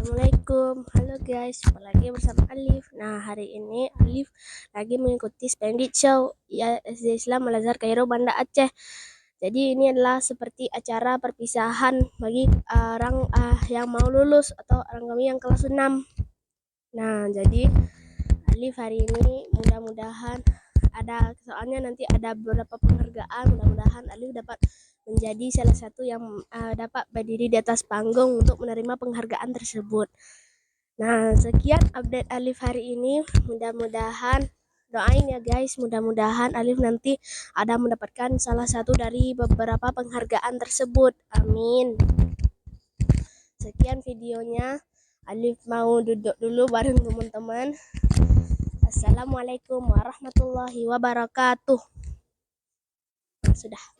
Assalamualaikum, halo guys, jumpa lagi bersama Alif. Nah, hari ini Alif lagi mengikuti Splendid Show ya SD Islam Al Azhar Kairo Banda Aceh. Jadi ini adalah seperti acara perpisahan bagi orang yang mau lulus atau orang kami yang kelas 6. Nah, jadi Alif hari ini mudah-mudahan soalnya nanti ada beberapa penghargaan, mudah-mudahan Alif dapat menjadi salah satu yang dapat berdiri di atas panggung untuk menerima penghargaan tersebut. Nah, sekian update Alif hari ini. Mudah-mudahan doain ya guys, mudah-mudahan Alif nanti ada mendapatkan salah satu dari beberapa penghargaan tersebut. Amin. Sekian videonya. Alif mau duduk dulu bareng teman-teman. Assalamualaikum warahmatullahi wabarakatuh. Sudah.